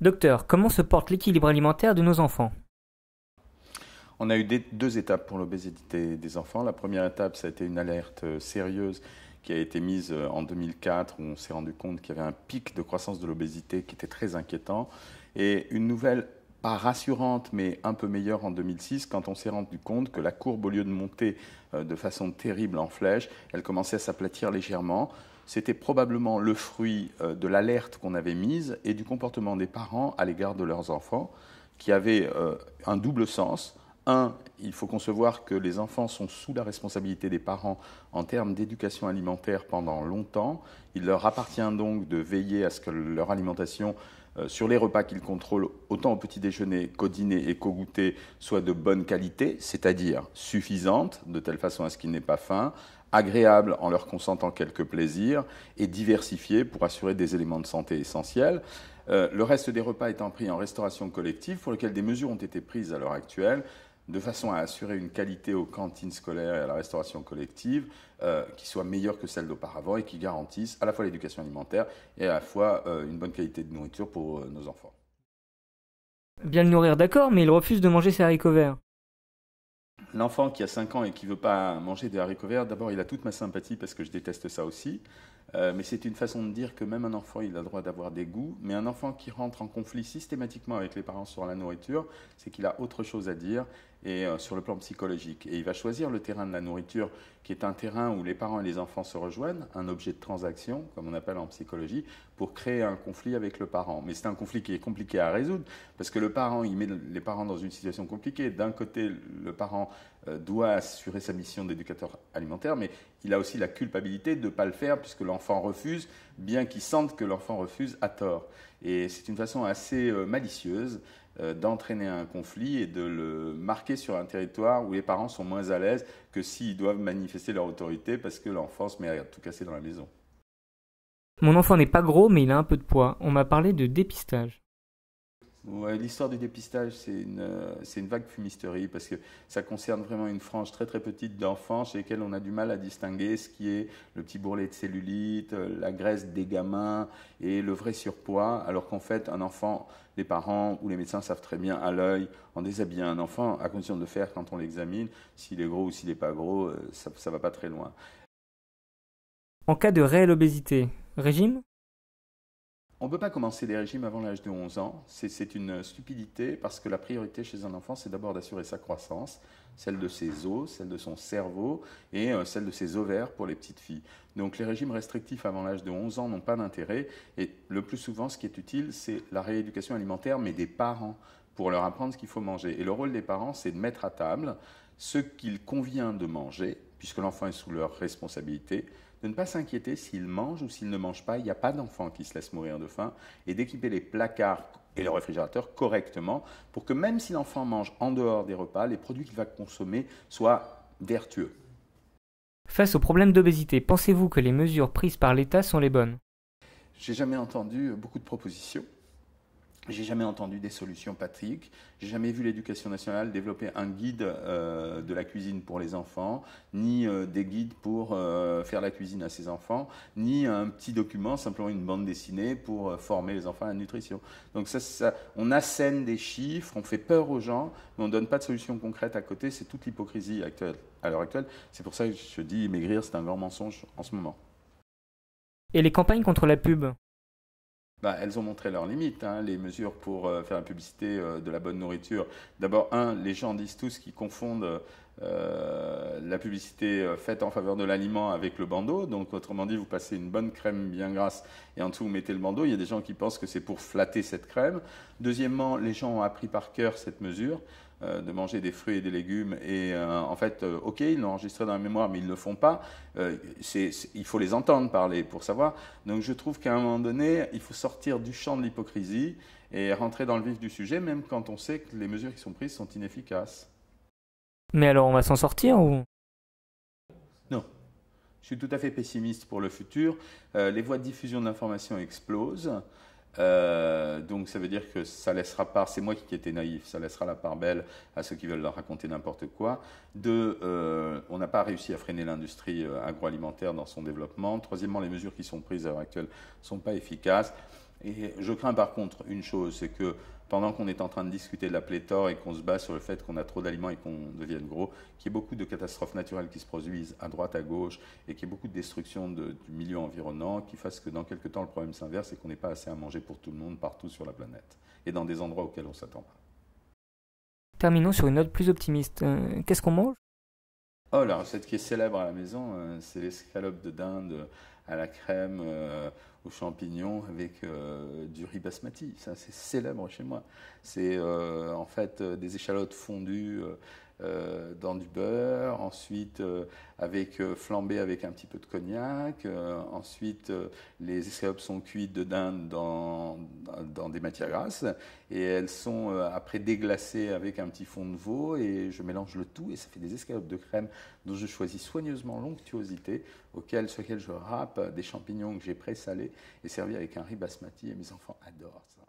Docteur, comment se porte l'équilibre alimentaire de nos enfants? On a eu deux étapes pour l'obésité des enfants. La première étape, ça a été une alerte sérieuse qui a été mise en 2004, où on s'est rendu compte qu'il y avait un pic de croissance de l'obésité qui était très inquiétant. Et une nouvelle, pas rassurante, mais un peu meilleure en 2006, quand on s'est rendu compte que la courbe, au lieu de monter de façon terrible en flèche, elle commençait à s'aplatir légèrement. C'était probablement le fruit de l'alerte qu'on avait mise et du comportement des parents à l'égard de leurs enfants, qui avait un double sens. Un, il faut concevoir que les enfants sont sous la responsabilité des parents en termes d'éducation alimentaire pendant longtemps. Il leur appartient donc de veiller à ce que leur alimentation, sur les repas qu'ils contrôlent, autant au petit déjeuner qu'au dîner et qu'au goûter, soit de bonne qualité, c'est-à-dire suffisante, de telle façon à ce qu'il n'ait pas faim, agréable en leur consentant quelques plaisirs et diversifiée pour assurer des éléments de santé essentiels. Le reste des repas étant pris en restauration collective, pour lequel des mesures ont été prises à l'heure actuelle, de façon à assurer une qualité aux cantines scolaires et à la restauration collective qui soit meilleure que celle d'auparavant et qui garantisse à la fois l'éducation alimentaire et à la fois une bonne qualité de nourriture pour nos enfants. Bien le nourrir, d'accord, mais il refuse de manger ses haricots verts. L'enfant qui a 5 ans et qui ne veut pas manger des haricots verts, d'abord, il a toute ma sympathie parce que je déteste ça aussi. Mais c'est une façon de dire que même un enfant, il a le droit d'avoir des goûts. Mais un enfant qui rentre en conflit systématiquement avec les parents sur la nourriture, c'est qu'il a autre chose à dire et sur le plan psychologique. Et il va choisir le terrain de la nourriture, qui est un terrain où les parents et les enfants se rejoignent, un objet de transaction, comme on appelle en psychologie, pour créer un conflit avec le parent. Mais c'est un conflit qui est compliqué à résoudre, parce que le parent, il met les parents dans une situation compliquée. D'un côté, le parent doit assurer sa mission d'éducateur alimentaire, mais il a aussi la culpabilité de ne pas le faire, puisque l'enfant refuse, bien qu'il sente que l'enfant refuse à tort. Et c'est une façon assez malicieuse d'entraîner un conflit et de le marquer sur un territoire où les parents sont moins à l'aise que s'ils doivent manifester leur autorité parce que l'enfant se met à tout casser dans la maison. Mon enfant n'est pas gros, mais il a un peu de poids. On m'a parlé de dépistage. Ouais, l'histoire du dépistage, c'est une vague fumisterie parce que ça concerne vraiment une frange très très petite d'enfants chez lesquels on a du mal à distinguer ce qui est le petit bourrelet de cellulite, la graisse des gamins et le vrai surpoids, alors qu'en fait un enfant, les parents ou les médecins savent très bien à l'œil en déshabillant un enfant, à condition de le faire quand on l'examine, s'il est gros ou s'il n'est pas gros, ça ne va pas très loin. En cas de réelle obésité, régime? On ne peut pas commencer des régimes avant l'âge de 11 ans. C'est une stupidité parce que la priorité chez un enfant, c'est d'abord d'assurer sa croissance, celle de ses os, celle de son cerveau et celle de ses ovaires pour les petites filles. Donc les régimes restrictifs avant l'âge de 11 ans n'ont pas d'intérêt. Et le plus souvent, ce qui est utile, c'est la rééducation alimentaire, mais des parents, pour leur apprendre ce qu'il faut manger. Et le rôle des parents, c'est de mettre à table ce qu'il convient de manger, puisque l'enfant est sous leur responsabilité, de ne pas s'inquiéter s'il mange ou s'il ne mange pas. Il n'y a pas d'enfant qui se laisse mourir de faim. Et d'équiper les placards et le réfrigérateur correctement pour que même si l'enfant mange en dehors des repas, les produits qu'il va consommer soient vertueux. Face au problème d'obésité, pensez-vous que les mesures prises par l'État sont les bonnes? J'ai jamais entendu beaucoup de propositions. J'ai jamais entendu des solutions pratiques. J'ai jamais vu l'Éducation nationale développer un guide de la cuisine pour les enfants, ni des guides pour faire la cuisine à ses enfants, ni un petit document, simplement une bande dessinée pour former les enfants à la nutrition. Donc on assène des chiffres, on fait peur aux gens, mais on ne donne pas de solution concrète à côté. C'est toute l'hypocrisie actuelle, à l'heure actuelle. C'est pour ça que je dis maigrir, c'est un grand mensonge en ce moment. Et les campagnes contre la pub? Elles ont montré leurs limites, hein, les mesures pour faire la publicité de la bonne nourriture. D'abord, les gens disent tous qu'ils confondent la publicité faite en faveur de l'aliment avec le bandeau. Donc, autrement dit, vous passez une bonne crème bien grasse et en dessous, vous mettez le bandeau. Il y a des gens qui pensent que c'est pour flatter cette crème. Deuxièmement, les gens ont appris par cœur cette mesure de manger des fruits et des légumes. Et en fait, OK, ils l'ont enregistré dans la mémoire, mais ils ne le font pas. Il faut les entendre parler pour savoir. Donc je trouve qu'à un moment donné, il faut sortir du champ de l'hypocrisie et rentrer dans le vif du sujet, même quand on sait que les mesures qui sont prises sont inefficaces. Mais alors on va s'en sortir ou? Non. Je suis tout à fait pessimiste pour le futur. Les voies de diffusion d'informations explosent. Donc ça veut dire que ça laissera part, c'est moi qui étais naïf, ça laissera la part belle à ceux qui veulent leur raconter n'importe quoi. Deux, on n'a pas réussi à freiner l'industrie agroalimentaire dans son développement. Troisièmement, les mesures qui sont prises à l'heure actuelle ne sont pas efficaces. Et je crains par contre une chose, c'est que pendant qu'on est en train de discuter de la pléthore et qu'on se base sur le fait qu'on a trop d'aliments et qu'on devienne gros, qu'il y ait beaucoup de catastrophes naturelles qui se produisent à droite, à gauche, et qu'il y ait beaucoup de destruction du milieu environnant, qui fasse que dans quelques temps le problème s'inverse et qu'on n'ait pas assez à manger pour tout le monde partout sur la planète, et dans des endroits auxquels on ne s'attend pas. Terminons sur une note plus optimiste. Qu'est-ce qu'on mange? Oh, la recette qui est célèbre à la maison, c'est l'escalope de dinde à la crème, aux champignons avec du riz basmati. Ça, c'est célèbre chez moi. C'est en fait des échalotes fondues dans du beurre, ensuite flambées avec un petit peu de cognac. Ensuite, les escalopes sont cuites de dinde dans des matières grasses et elles sont après déglacées avec un petit fond de veau et je mélange le tout et ça fait des escalopes de crème dont je choisis soigneusement l'onctuosité, sur lesquelles je râpe des champignons que j'ai présalés et servis avec un riz basmati et mes enfants adorent ça.